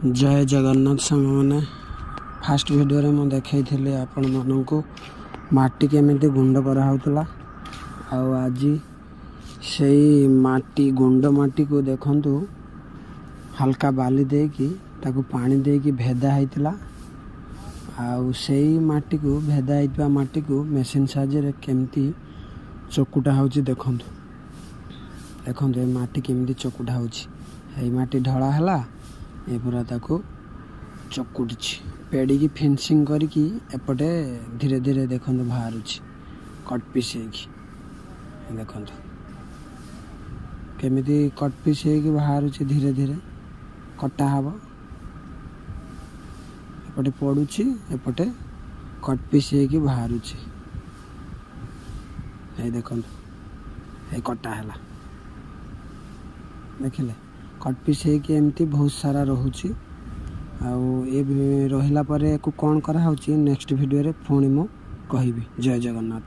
जय जगन्नाथ सांग मैंने फास्ट वीडियो में देखी आपण मानक माटी केमिति गुंड कराला आज से माटी गुंड माटी को देखु हल्का बाली देकी ताकू पानी देकी भेदा होता से माटी को भेदा होता माटी को मेसीन साहाय्य केमती चकुटा हो देखु देखु माटी केमती चकुटा हो माटी ढला है ये पूरा ताको चकुटी पेड़ी की फेंसिंग करके एपटे धीरे धीरे देखो बाहर कट पीस देखो केमिति कट पीस बाहर धीरे धीरे कटा हब एपटे पड़ुची एपटे कट पीस बाहर देखो ये कटा है देखिले कट पीस एमती बहुत सारा रोचे रहा कौन करा नेक्स्ट वीडियो रे पुणी मु कहबी। जय जगन्नाथ।